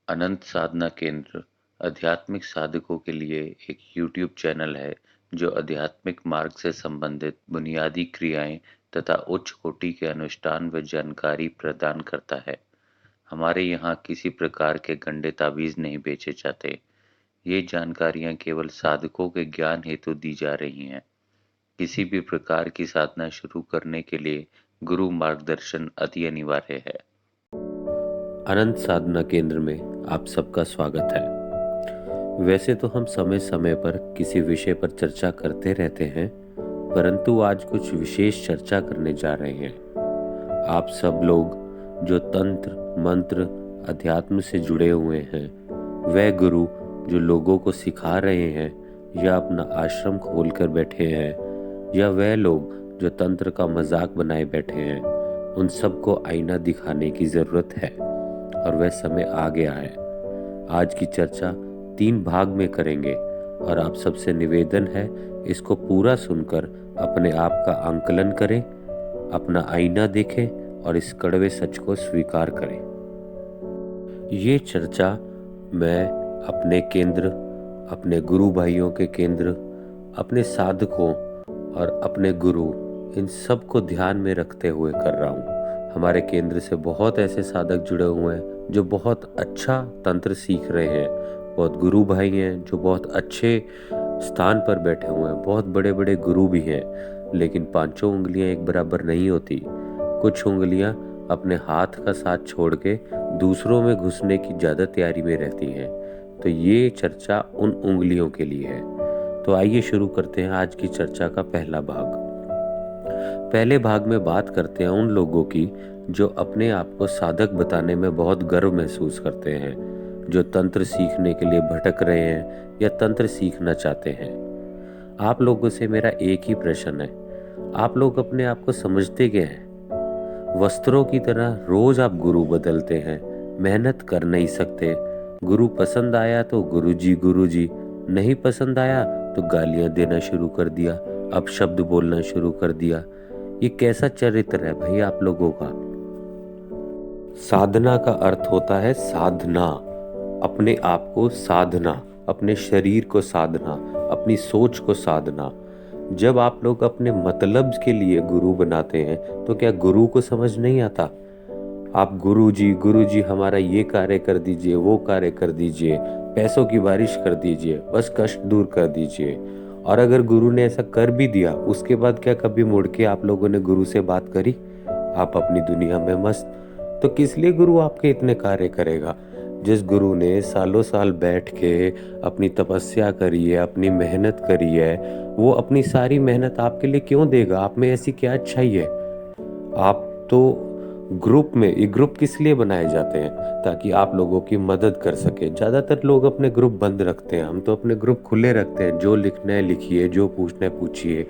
अनंत साधना केंद्र आध्यात्मिक साधकों के लिए एक यूट्यूब चैनल है जो आध्यात्मिक मार्ग से संबंधित बुनियादी क्रियाएं तथा उच्च कोटि के अनुष्ठान व जानकारी प्रदान करता है। हमारे यहाँ किसी प्रकार के गंदे ताबीज नहीं बेचे जाते। ये जानकारियाँ केवल साधकों के ज्ञान हेतु दी जा रही हैं। किसी भी प्रकार की साधना शुरू करने के लिए गुरु मार्गदर्शन अति अनिवार्य है। अनंत साधना केंद्र में आप सबका स्वागत है। वैसे तो हम समय समय पर किसी विषय पर चर्चा करते रहते हैं, परंतु आज कुछ विशेष चर्चा करने जा रहे हैं। आप सब लोग जो तंत्र मंत्र अध्यात्म से जुड़े हुए हैं, वह गुरु जो लोगों को सिखा रहे हैं या अपना आश्रम खोलकर बैठे हैं, या वह लोग जो तंत्र का मजाक बनाए बैठे हैं, उन सबको आईना दिखाने की जरूरत है और वह समय आ गया है। आज की चर्चा 3 भाग में करेंगे और आप सबसे निवेदन है इसको पूरा सुनकर अपने आप का आंकलन करें, अपना आईना देखें और इस कड़वे सच को स्वीकार करें। ये चर्चा मैं अपने केंद्र, अपने गुरु भाइयों के केंद्र, अपने साधकों और अपने गुरु, इन सब को ध्यान में रखते हुए कर रहा हूँ। हमारे केंद्र से बहुत ऐसे साधक जुड़े हुए हैं जो बहुत अच्छा तंत्र सीख रहे हैं, बहुत गुरु भाई हैं जो बहुत अच्छे स्थान पर बैठे हुए हैं, बहुत बड़े बड़े गुरु भी हैं, लेकिन पांचों उंगलियां एक बराबर नहीं होती। कुछ उंगलियां अपने हाथ का साथ छोड़ के दूसरों में घुसने की ज़्यादा तैयारी में रहती हैं। तो ये चर्चा उन उंगलियों के लिए है। तो आइए शुरू करते हैं आज की चर्चा का पहला भाग। पहले भाग में बात करते हैं उन लोगों की जो अपने आप को साधक बताने में बहुत गर्व महसूस करते हैं, जो तंत्र सीखने के लिए भटक रहे हैं या तंत्र सीखना चाहते हैं। आप लोगों से मेरा एक ही प्रश्न है, आप लोग अपने आप को समझते क्या हैं? वस्त्रों की तरह रोज आप गुरु बदलते हैं, मेहनत कर नहीं सकते। गुरु पसंद आया तो गुरुजी, नहीं पसंद आया तो गालियां देना शुरू कर दिया, अपशब्द बोलना शुरू कर दिया। ये कैसा चरित्र है भाई आप लोगों का? साधना का अर्थ होता है साधना, अपने आप को साधना, अपने शरीर को साधना, अपनी सोच को साधना। जब आप लोग अपने मतलब के लिए गुरु बनाते हैं तो क्या गुरु को समझ नहीं आता? आप गुरुजी हमारा ये कार्य कर दीजिए, वो कार्य कर दीजिए, पैसों की बारिश कर दीजिए, बस कष्ट दूर कर दीजिए। और अगर गुरु ने ऐसा कर भी दिया, उसके बाद क्या कभी मुड़ के आप लोगों ने गुरु से बात करी? आप अपनी दुनिया में मस्त। तो किस लिए गुरु आपके इतने कार्य करेगा? जिस गुरु ने सालों साल बैठ के अपनी तपस्या करी है, अपनी मेहनत करी है, वो अपनी सारी मेहनत आपके लिए क्यों देगा? आप में ऐसी क्या अच्छाई है? आप तो ये ग्रुप किस लिए बनाए जाते हैं? ताकि आप लोगों की मदद कर सके। ज़्यादातर लोग अपने ग्रुप बंद रखते हैं, हम तो अपने ग्रुप खुले रखते हैं। जो लिखना है लिखिए, जो पूछना है पूछिए।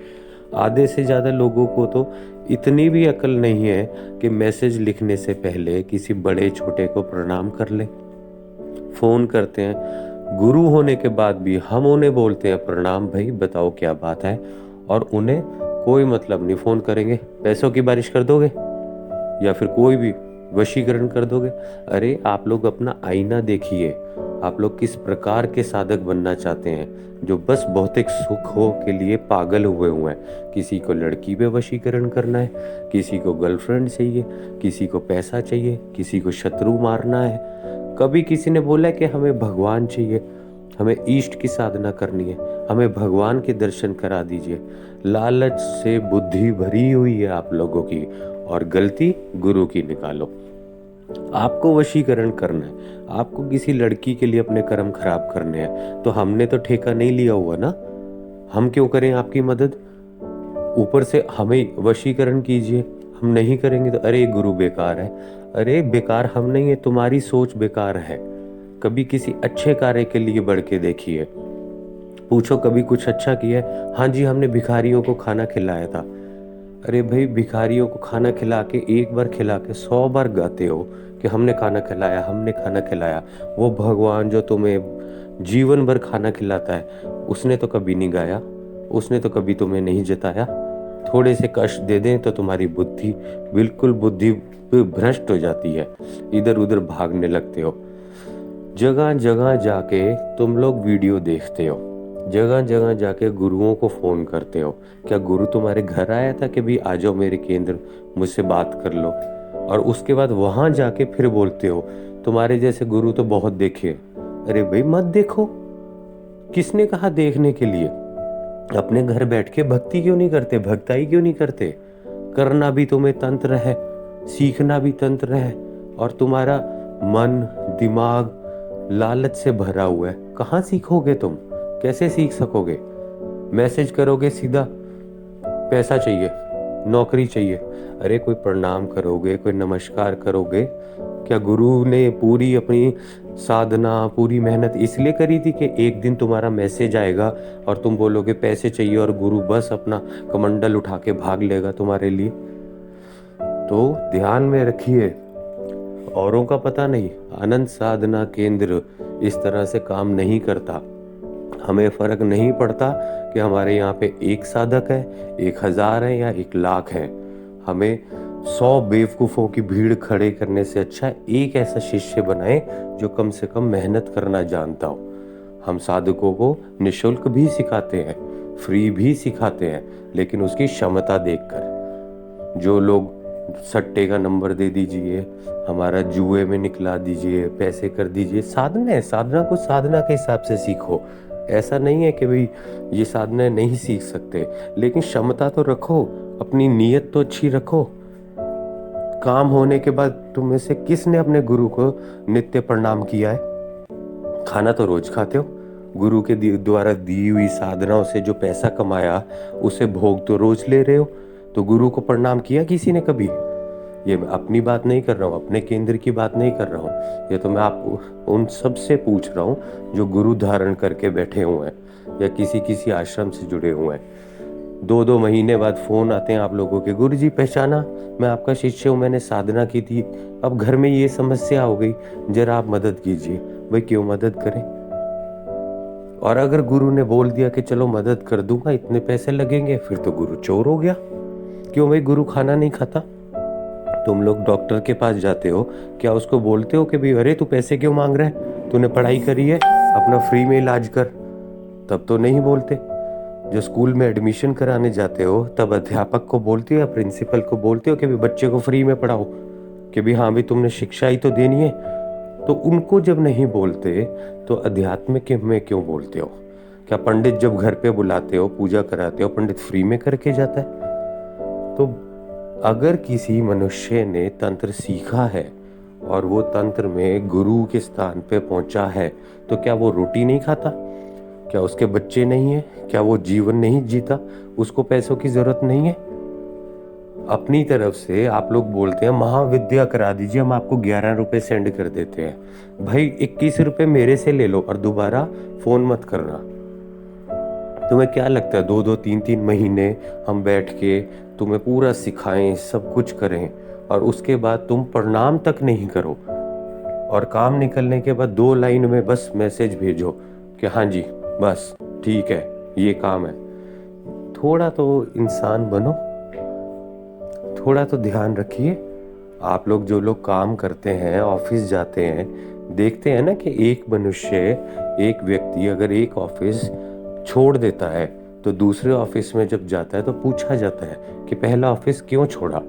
आधे से ज़्यादा लोगों को तो इतनी भी अकल नहीं है कि मैसेज लिखने से पहले किसी बड़े छोटे को प्रणाम कर ले। फ़ोन करते हैं, गुरु होने के बाद भी हम उन्हें बोलते हैं प्रणाम भाई, बताओ क्या बात है, और उन्हें कोई मतलब नहीं। फ़ोन करेंगे, पैसों की बारिश कर दोगे या फिर कोई भी वशीकरण कर दोगे। अरे आप लोग अपना आईना देखिए, आप लोग किस प्रकार के साधक बनना चाहते हैं, जो बस भौतिक सुख हो के लिए पागल हुए हैं। किसी को लड़की पे वशीकरण करना है, किसी को गर्लफ्रेंड चाहिए, किसी को पैसा चाहिए, किसी को शत्रु मारना है। कभी किसी ने बोला कि हमें भगवान चाहिए, हमें ईष्ट की साधना करनी है, हमें भगवान के दर्शन करा दीजिए। लालच से बुद्धि भरी हुई है आप लोगों की, और गलती गुरु की निकालो। आपको वशीकरण करना है, आपको किसी लड़की के लिए अपने कर्म खराब करने हैं, तो हमने तो ठेका नहीं लिया हुआ ना, हम क्यों करें आपकी मदद? ऊपर से हमें वशीकरण कीजिए, हम नहीं करेंगे तो अरे गुरु बेकार है। अरे बेकार हम नहीं है, तुम्हारी सोच बेकार है। कभी किसी अच्छे कार्य के लिए बढ़ के देखिए, पूछो कभी कुछ अच्छा किया है? हाँ जी, हमने भिखारियों को खाना खिलाया था। अरे भाई, भिखारियों को खाना खिला के एक बार खिला के 100 बार गाते हो कि हमने खाना खिलाया, हमने खाना खिलाया। वो भगवान जो तुम्हें जीवन भर खाना खिलाता है, उसने तो कभी नहीं गाया, उसने तो कभी तुम्हें नहीं जताया। थोड़े से कष्ट दे दें तो तुम्हारी बुद्धि भ्रष्ट हो जाती है, इधर उधर भागने लगते हो। जगह जगह जाके तुम लोग वीडियो देखते हो, जगह जगह जाके गुरुओं को फोन करते हो। क्या गुरु तुम्हारे घर आया था कि भी आ जाओ मेरे केंद्र, मुझसे बात कर लो? और उसके बाद वहां जाके फिर बोलते हो तुम्हारे जैसे गुरु तो बहुत देखे। अरे भाई मत देखो, किसने कहा देखने के लिए? अपने घर बैठ के भक्ति क्यों नहीं करते, भक्ताई क्यों नहीं करते? करना भी तुम्हें तंत्र है, सीखना भी तंत्र है, और तुम्हारा मन दिमाग लालच से भरा हुआ है। कहाँ सीखोगे तुम? कैसे सीख सकोगे? मैसेज करोगे सीधा पैसा चाहिए, नौकरी चाहिए। अरे कोई प्रणाम करोगे, कोई नमस्कार करोगे? क्या गुरु ने पूरी अपनी साधना पूरी मेहनत इसलिए करी थी कि एक दिन तुम्हारा मैसेज आएगा और तुम बोलोगे पैसे चाहिए और गुरु बस अपना कमंडल उठा के भाग लेगा तुम्हारे लिए? तो ध्यान में रखिए, औरों का पता नहीं, अनंत साधना केंद्र इस तरह से काम नहीं करता। हमें फर्क नहीं पड़ता कि हमारे यहाँ पे 1 साधक है, 1000 है या 1,00,000 है। हमें 100 बेवकूफों की भीड़ खड़े करने से अच्छा एक ऐसा शिष्य बनाए जो कम से कम मेहनत करना जानता हो। हम साधकों को निशुल्क भी सिखाते हैं, फ्री भी सिखाते हैं, लेकिन उसकी क्षमता देखकर। जो लोग सट्टे का नंबर दे दीजिए, हमारा जुए में निकला दीजिए, पैसे कर दीजिए, साधना है, साधना को साधना के हिसाब से सीखो। ऐसा नहीं है कि भाई ये साधना नहीं सीख सकते, लेकिन क्षमता तो रखो, अपनी नीयत तो अच्छी रखो। काम होने के बाद तुम में से किसने अपने गुरु को नित्य प्रणाम किया है? खाना तो रोज खाते हो, गुरु के द्वारा दी हुई साधनाओं से जो पैसा कमाया उसे भोग तो रोज ले रहे हो। तो गुरु को प्रणाम किया किसी ने कभी? ये मैं अपनी बात नहीं कर रहा हूँ, अपने केंद्र की बात नहीं कर रहा हूँ, ये तो मैं आप उन सब से पूछ रहा हूँ जो गुरु धारण करके बैठे हुए हैं या किसी किसी आश्रम से जुड़े हुए हैं। 2-2 महीने बाद फोन आते हैं आप लोगों के, गुरु जी पहचाना, मैं आपका शिष्य हूँ, मैंने साधना की थी, अब घर में ये समस्या हो गई, जरा आप मदद कीजिए। भाई क्यों मदद करें? और अगर गुरु ने बोल दिया कि चलो मदद कर दूंगा, इतने पैसे लगेंगे, फिर तो गुरु चोर हो गया। क्यों भाई? गुरु खाना नहीं खाता? तुम लोग डॉक्टर के पास जाते हो, क्या उसको बोलते हो कि भाई अरे तू पैसे क्यों मांग रहा है, तूने पढ़ाई करी है, अपना फ्री में इलाज कर? तब तो नहीं बोलते। जो स्कूल में एडमिशन कराने जाते हो तब अध्यापक को बोलते हो या प्रिंसिपल को बोलते हो कि भाई बच्चे को फ्री में पढ़ाओ, कि भाई हाँ भाई तुमने शिक्षा ही तो देनी है। तो उनको जब नहीं बोलते तो अध्यात्म के में क्यों बोलते हो? क्या पंडित जब घर पे बुलाते हो, पूजा कराते हो, पंडित फ्री में करके जाता है? तो अगर किसी मनुष्य ने तंत्र सीखा है और वो तंत्र में गुरु के स्थान पे पहुंचा है, तो क्या वो रोटी नहीं खाता? क्या उसके बच्चे नहीं है? क्या वो जीवन नहीं जीता? उसको पैसों की जरूरत नहीं है? अपनी तरफ से आप लोग बोलते हैं महाविद्या करा दीजिए, हम आपको 11 रुपए सेंड कर देते हैं। भाई 21 रुपए मेरे से ले लो और दोबारा फोन मत करना। तुम्हें क्या लगता है 2-2 3-3 महीने हम बैठ के तुम्हें पूरा सिखाएं, सब कुछ करें, और उसके बाद तुम प्रणाम तक नहीं करो, और काम निकलने के बाद 2 लाइन में बस मैसेज भेजो कि हाँ जी बस ठीक है ये काम है? थोड़ा तो इंसान बनो, थोड़ा तो ध्यान रखिए। आप लोग जो लोग काम करते हैं, ऑफिस जाते हैं, देखते हैं ना कि एक मनुष्य, एक व्यक्ति अगर एक ऑफिस छोड़ देता है तो दूसरे ऑफिस में जब जाता है तो पूछा जाता है कि पहला ऑफिस क्यों छोड़ा।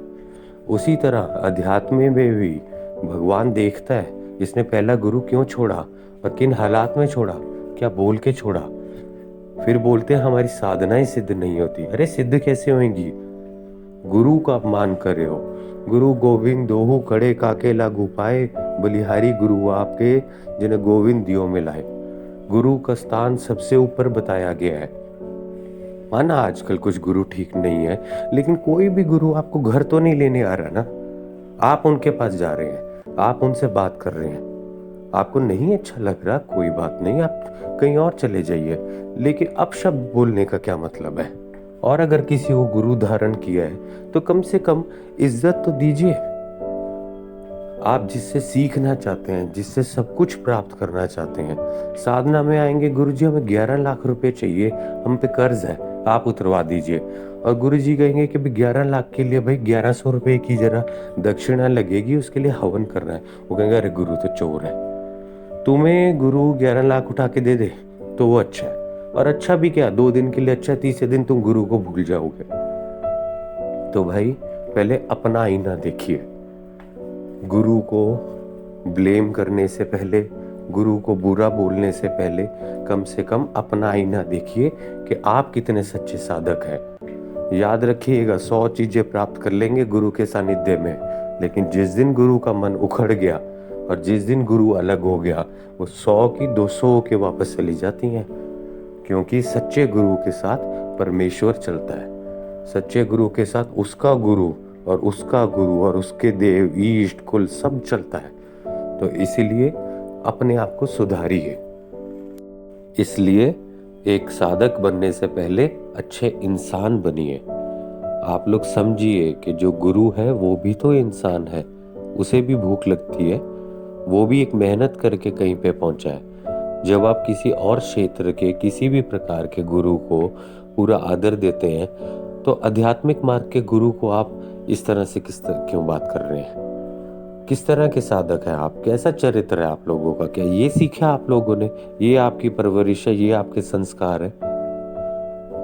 उसी तरह अध्यात्म में भी भगवान देखता है इसने पहला गुरु क्यों छोड़ा और किन हालात में छोड़ा, क्या बोल के छोड़ा। फिर बोलते हैं हमारी साधनाएं सिद्ध नहीं होती। अरे सिद्ध कैसे होंगी? गुरु का अपमान कर रहे हो। गुरु गोविंद दोहु कड़े काके लागू पाए, बलिहारी गुरु आपके जिन्हें गोविंद दियो में लाए। गुरु का स्थान सबसे ऊपर बताया गया है। माना आजकल कुछ गुरु ठीक नहीं है, लेकिन कोई भी गुरु आपको घर तो नहीं लेने आ रहा ना। आप उनके पास जा रहे हैं, आप उनसे बात कर रहे हैं, आपको नहीं अच्छा लग रहा, कोई बात नहीं, आप कहीं और चले जाइए, लेकिन अपशब्द बोलने का क्या मतलब है? और अगर किसी को गुरु धारण किया है तो कम से कम इज्जत तो दीजिए। आप जिससे सीखना चाहते हैं, जिससे सब कुछ प्राप्त करना चाहते हैं, साधना में आएंगे, गुरुजी हमें 11 लाख रुपए चाहिए, हम पे कर्ज है, आप उतरवा दीजिए। और गुरुजी कहेंगे कि 11 लाख के लिए भाई 1100 रुपए की जरा दक्षिणा लगेगी, उसके लिए हवन करना है। वो कहेंगे अरे गुरु तो चोर है। तुम्हें गुरु 11 लाख उठा के दे दे तो वो अच्छा है, और अच्छा भी क्या, 2 दिन के लिए अच्छा, तीसरे दिन तुम गुरु को भूल जाओगे। तो भाई पहले अपना आईना देखिए। गुरु को ब्लेम करने से पहले, गुरु को बुरा बोलने से पहले कम से कम अपना आईना देखिए कि आप कितने सच्चे साधक हैं। याद रखिएगा, 100 चीजें प्राप्त कर लेंगे गुरु के सानिध्य में, लेकिन जिस दिन गुरु का मन उखड़ गया और जिस दिन गुरु अलग हो गया, वो 100 की 200 के वापस चली जाती हैं। क्योंकि सच्चे गुरु के साथ परमेश्वर चलता है, सच्चे गुरु के साथ उसका गुरु और उसका गुरु और उसके देव, ईष्ट, कुल सब चलता है। तो इसीलिए अपने आप को सुधारिए। इसलिए एक साधक बनने से पहले अच्छे इंसान बनिए। आप लोग समझिए कि जो गुरु है वो भी तो इंसान है, उसे भी भूख लगती है, वो भी एक मेहनत करके कहीं पे पहुंचा है। जब आप किसी और क्षेत्र के किसी भी प्रकार के गुरु को पूरा आदर देते हैं, तो आध्यात्मिक मार्ग के गुरु को आप इस तरह से क्यों बात कर रहे हैं? किस तरह के साधक है आप? कैसा चरित्र है आप लोगों का? क्या ये सीखा आप लोगों ने? ये आपकी परवरिश है, ये आपके संस्कार है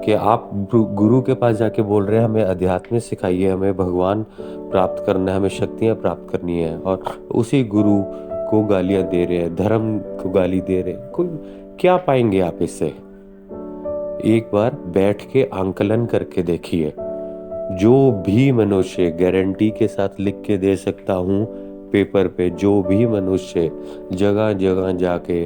कि आप गुरु के पास जाके बोल रहे हैं हमें अध्यात्म सिखाइए, हमें भगवान प्राप्त करना है, हमें शक्तियां प्राप्त करनी है, और उसी गुरु को गालियां दे रहे हैं, धर्म को गाली दे रहे हैं। कोई क्या पाएंगे आप इससे? एक बार बैठ के आंकलन करके देखिए। जो भी मनुष्य, गारंटी के साथ लिख के दे सकता हूँ पेपर पे, जो भी मनुष्य जगह जगह जाके,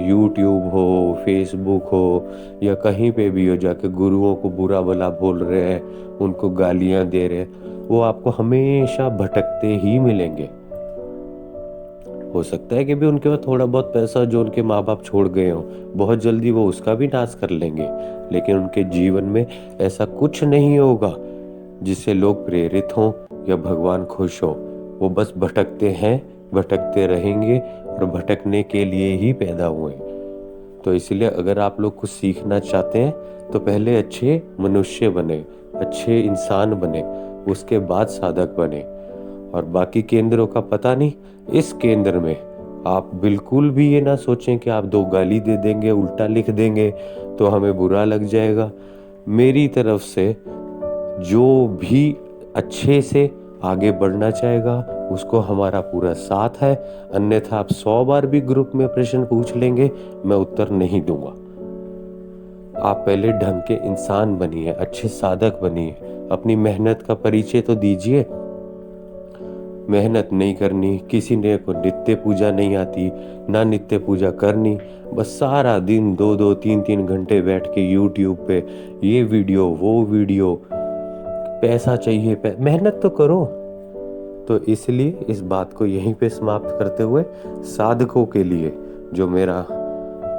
यूट्यूब हो, फेसबुक हो या कहीं पे भी हो, जाके गुरुओं को बुरा भला बोल रहे हैं, उनको गालियां दे रहे हैं, वो आपको हमेशा भटकते ही मिलेंगे। हो सकता है कि भी उनके पास थोड़ा बहुत पैसा जो उनके माँ बाप छोड़ गए हो, बहुत जल्दी वो उसका भी नाश कर लेंगे, लेकिन उनके जीवन में ऐसा कुछ नहीं होगा जिससे लोग प्रेरित हों या भगवान खुश हो। वो बस भटकते हैं, भटकते रहेंगे और भटकने के लिए ही पैदा हुए। तो इसलिए अगर आप लोग कुछ सीखना चाहते हैं तो पहले अच्छे मनुष्य बने, अच्छे इंसान बने, उसके बाद साधक बने। और बाकी केंद्रों का पता नहीं, इस केंद्र में आप बिल्कुल भी ये ना सोचें कि आप 2 गाली दे देंगे, उल्टा लिख देंगे तो हमें बुरा लग जाएगा। मेरी तरफ से जो भी अच्छे से आगे बढ़ना चाहेगा उसको हमारा पूरा साथ है, अन्यथा आप 100 बार भी ग्रुप में प्रश्न पूछ लेंगे, मैं उत्तर नहीं दूंगा। आप पहले ढंग के इंसान बनिए, अच्छे साधक बनिए, अपनी मेहनत का परिचय तो दीजिए। मेहनत नहीं करनी, किसी ने को नित्य पूजा नहीं आती, ना नित्य पूजा करनी, बस सारा दिन 2-2, 3-3 घंटे बैठ के यूट्यूब पे ये वीडियो वो वीडियो, पैसा चाहिए, मेहनत तो करो। तो इसलिए इस बात को यहीं पे समाप्त करते हुए, साधकों के लिए जो मेरा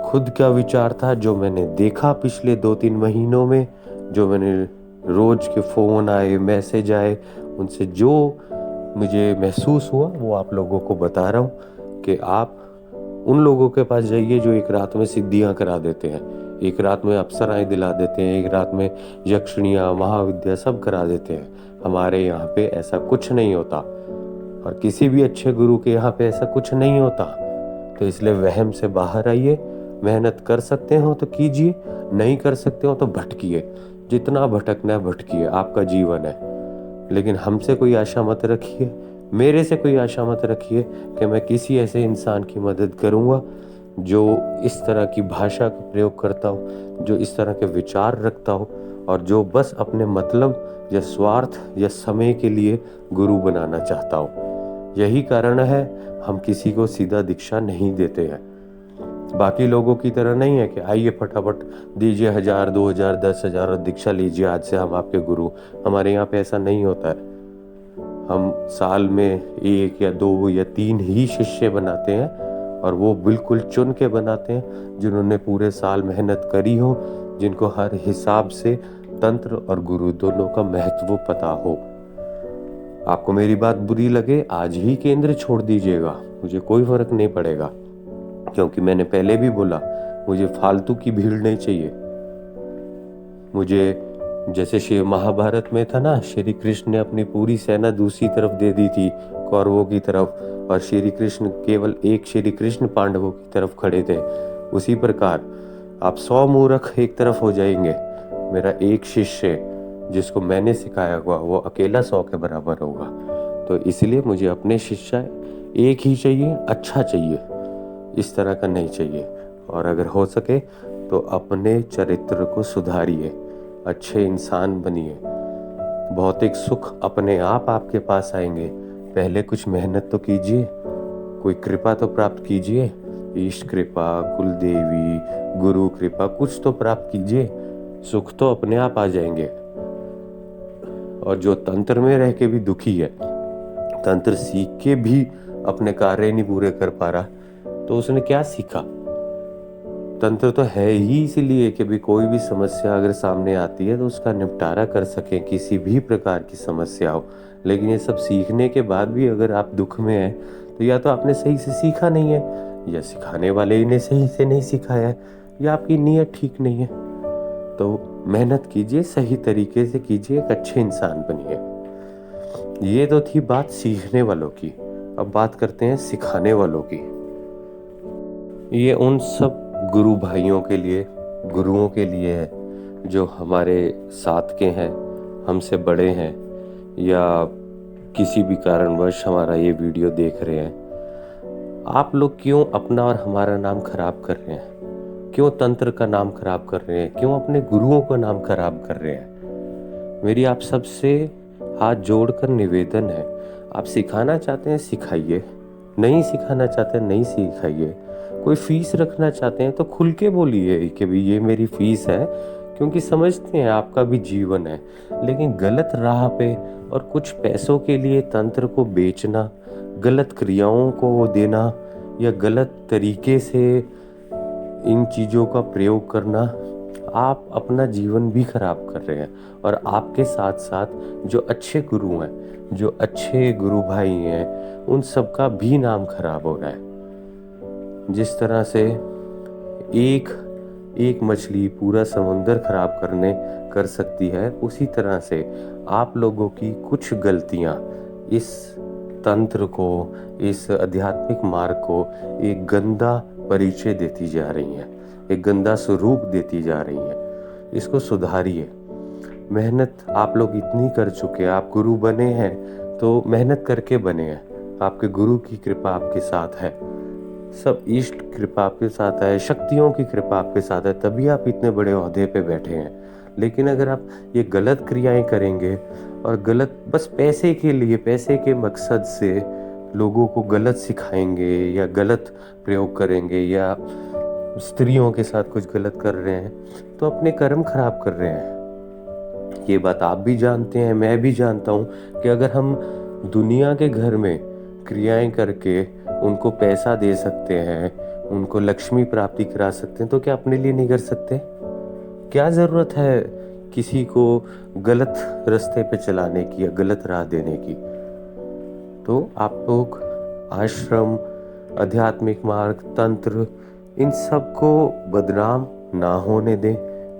खुद का विचार था, जो मैंने देखा पिछले 2-3 महीनों में, जो मैंने रोज के फोन आए, मैसेज आए, उनसे जो मुझे महसूस हुआ वो आप लोगों को बता रहा हूँ कि आप उन लोगों के पास जाइए जो एक रात में सिद्धियां करा देते हैं, एक रात में अप्सराएं दिला देते हैं, एक रात में यक्षिणियां, महाविद्या सब करा देते हैं। हमारे यहाँ पे ऐसा कुछ नहीं होता, और किसी भी अच्छे गुरु के यहाँ पे ऐसा कुछ नहीं होता। तो इसलिए वहम से बाहर आइए, मेहनत कर सकते हो तो कीजिए, नहीं कर सकते हो तो भटकिए, जितना भटकना है भटकिए, आपका जीवन है। लेकिन हमसे कोई आशा मत रखिए, मेरे से कोई आशा मत रखिए कि मैं किसी ऐसे इंसान की मदद करूंगा जो इस तरह की भाषा का प्रयोग करता हो, जो इस तरह के विचार रखता हो, और जो बस अपने मतलब या स्वार्थ या समय के लिए गुरु बनाना चाहता हो। यही कारण है हम किसी को सीधा दीक्षा नहीं देते हैं। बाकी लोगों की तरह नहीं है कि आइए फटाफट दीजिए 1000, 2000, 10,000 और दीक्षा लीजिए, आज से हम आपके गुरु। हमारे यहाँ पे ऐसा नहीं होता है। हम साल में 1 या 2 या 3 ही शिष्य बनाते हैं, और वो बिल्कुल चुन के बनाते हैं जिन्होंने पूरे साल मेहनत करी हो, जिनको हर हिसाब से तंत्र और गुरु दोनों का महत्व पता हो। आपको मेरी बात बुरी लगे, आज ही केंद्र छोड़ दीजिएगा, मुझे कोई फर्क नहीं पड़ेगा। क्योंकि मैंने पहले भी बोला, मुझे फालतू की भीड़ नहीं चाहिए। मुझे जैसे शिव महाभारत में था ना, श्री कृष्ण ने अपनी पूरी सेना दूसरी तरफ दे दी थी, कौरवों की तरफ, और श्री कृष्ण केवल एक श्री कृष्ण पांडवों की तरफ खड़े थे, उसी प्रकार आप 100 मूर्ख एक तरफ हो जाएंगे, मेरा एक शिष्य जिसको मैंने सिखाया हुआ वो अकेला 100 के बराबर होगा। तो इसलिए मुझे अपने शिष्य एक ही चाहिए, अच्छा चाहिए, इस तरह का नहीं चाहिए। और अगर हो सके तो अपने चरित्र को सुधारिए, अच्छे इंसान बनिए। भौतिक सुख अपने आप आपके पास आएंगे, पहले कुछ मेहनत तो कीजिए, कोई कृपा तो प्राप्त कीजिए, ईश कृपा, कुल देवी, गुरु कृपा, कुछ तो प्राप्त कीजिए, सुख तो अपने आप आ जाएंगे। और जो तंत्र में रह के भी दुखी है, तंत्र सीख के भी अपने कार्य नहीं पूरे कर पा रहा, तो उसने क्या सीखा? तंत्र तो है ही इसीलिए कि भी कोई भी समस्या अगर सामने आती है तो उसका निपटारा कर सके, किसी भी प्रकार की समस्या हो। लेकिन ये सब सीखने के बाद भी अगर आप दुख में हैं तो या तो आपने सही से सीखा नहीं है, या सिखाने वाले ने सही से नहीं सिखाया है, या आपकी नीयत ठीक नहीं है। तो मेहनत कीजिए, सही तरीके से कीजिए, एक अच्छे इंसान बनिए। ये तो थी बात सीखने वालों की। अब बात करते हैं सिखाने वालों की। ये उन सब गुरु भाइयों के लिए, गुरुओं के लिए है जो हमारे साथ के हैं, हमसे बड़े हैं, या किसी भी कारणवश हमारा ये वीडियो देख रहे हैं। आप लोग क्यों अपना और हमारा नाम खराब कर रहे हैं? क्यों तंत्र का नाम खराब कर रहे हैं? क्यों अपने गुरुओं का नाम खराब कर रहे हैं? मेरी आप सबसे हाथ जोड़कर निवेदन है, आप सिखाना चाहते हैं सिखाइए, नहीं सिखाना चाहते हैं नहीं सिखाइए। कोई फीस रखना चाहते हैं तो खुल के बोलिए कि भाई ये मेरी फीस है, क्योंकि समझते हैं आपका भी जीवन है। लेकिन गलत राह पे और कुछ पैसों के लिए तंत्र को बेचना, गलत क्रियाओं को देना, या गलत तरीके से इन चीज़ों का प्रयोग करना, आप अपना जीवन भी खराब कर रहे हैं। और आपके साथ साथ जो अच्छे गुरु हैं, जो अच्छे गुरु भाई हैं, उन सब का भी नाम खराब हो रहा है। जिस तरह से एक मछली पूरा समुंदर खराब कर सकती है, उसी तरह से आप लोगों की कुछ गलतियां इस तंत्र को, इस आध्यात्मिक मार्ग को एक गंदा परिचय देती जा रही हैं, एक गंदा स्वरूप देती जा रही हैं। इसको सुधारिए। मेहनत आप लोग इतनी कर चुके हैं, आप गुरु बने हैं तो मेहनत करके बने हैं, आपके गुरु की कृपा आपके साथ है, सब इष्ट कृपा आपके साथ है, शक्तियों की कृपा आपके साथ है, तभी आप इतने बड़े ओहदे पे बैठे हैं। लेकिन अगर आप ये गलत क्रियाएं करेंगे और गलत बस पैसे के लिए, पैसे के मकसद से लोगों को गलत सिखाएंगे या गलत प्रयोग करेंगे, या स्त्रियों के साथ कुछ गलत कर रहे हैं, तो अपने कर्म खराब कर रहे हैं। ये बात आप भी जानते हैं, मैं भी जानता हूँ कि अगर हम दुनिया के घर में क्रियाएं करके उनको पैसा दे सकते हैं, उनको लक्ष्मी प्राप्ति करा सकते हैं, तो क्या अपने लिए नहीं कर सकते? क्या ज़रूरत है किसी को गलत रास्ते पे चलाने की या गलत राह देने की? तो आप लोग आश्रम, आध्यात्मिक मार्ग, तंत्र, इन सब को बदनाम ना होने दें।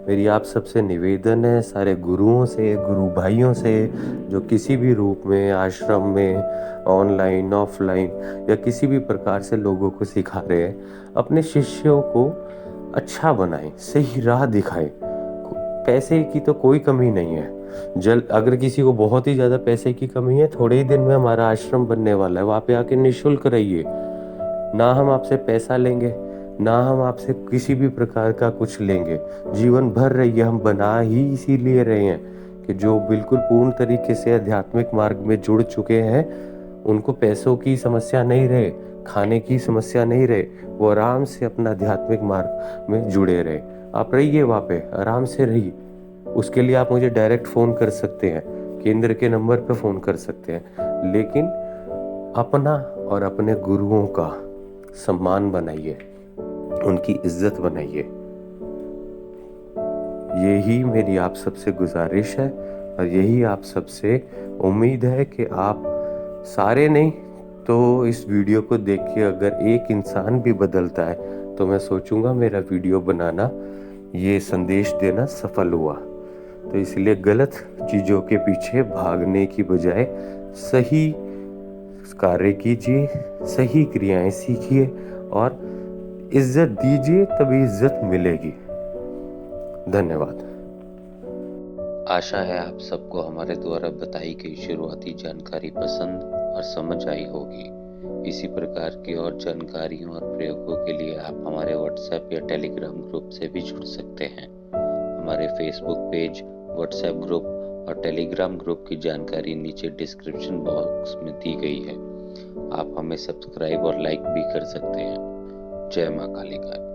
मेरी आप सबसे निवेदन है, सारे गुरुओं से, गुरु भाइयों से, जो किसी भी रूप में आश्रम में, ऑनलाइन, ऑफलाइन या किसी भी प्रकार से लोगों को सिखा रहे हैं, अपने शिष्यों को अच्छा बनाएं, सही राह दिखाएं। पैसे की तो कोई कमी नहीं है। अगर किसी को बहुत ही ज़्यादा पैसे की कमी है, थोड़े ही दिन में हमारा आश्रम बनने वाला है, वहाँ पे आके निःशुल्क रहिए। ना हम आपसे पैसा लेंगे, ना हम आपसे किसी भी प्रकार का कुछ लेंगे। जीवन भर रहिए, हम बना ही इसीलिए रहे हैं कि जो बिल्कुल पूर्ण तरीके से आध्यात्मिक मार्ग में जुड़ चुके हैं, उनको पैसों की समस्या नहीं रहे, खाने की समस्या नहीं रहे, वो आराम से अपना आध्यात्मिक मार्ग में जुड़े रहे। आप रहिए वहाँ पे, आराम से रहिए। उसके लिए आप मुझे डायरेक्ट फ़ोन कर सकते हैं, केंद्र के नंबर पे फ़ोन कर सकते हैं, लेकिन अपना और अपने गुरुओं का सम्मान बनाइए, उनकी इज्जत बनाइए। यही मेरी आप सबसे गुजारिश है, और यही आप सबसे उम्मीद है कि आप सारे नहीं तो इस वीडियो को देख के अगर एक इंसान भी बदलता है तो मैं सोचूंगा मेरा वीडियो बनाना, ये संदेश देना सफल हुआ। तो इसलिए गलत चीज़ों के पीछे भागने की बजाय सही कार्य कीजिए, सही क्रियाएं सीखिए और इज्जत दीजिए, तभी इज्जत मिलेगी। धन्यवाद। आशा है आप सबको हमारे द्वारा बताई गई शुरुआती जानकारी पसंद और समझ आई होगी। इसी प्रकार की और जानकारियों और प्रयोगों के लिए आप हमारे व्हाट्सएप या टेलीग्राम ग्रुप से भी जुड़ सकते हैं। हमारे फेसबुक पेज, व्हाट्सएप ग्रुप और टेलीग्राम ग्रुप की जानकारी नीचे डिस्क्रिप्शन बॉक्स में दी गई है। आप हमें सब्सक्राइब और लाइक भी कर सकते हैं। जय मां कालिका।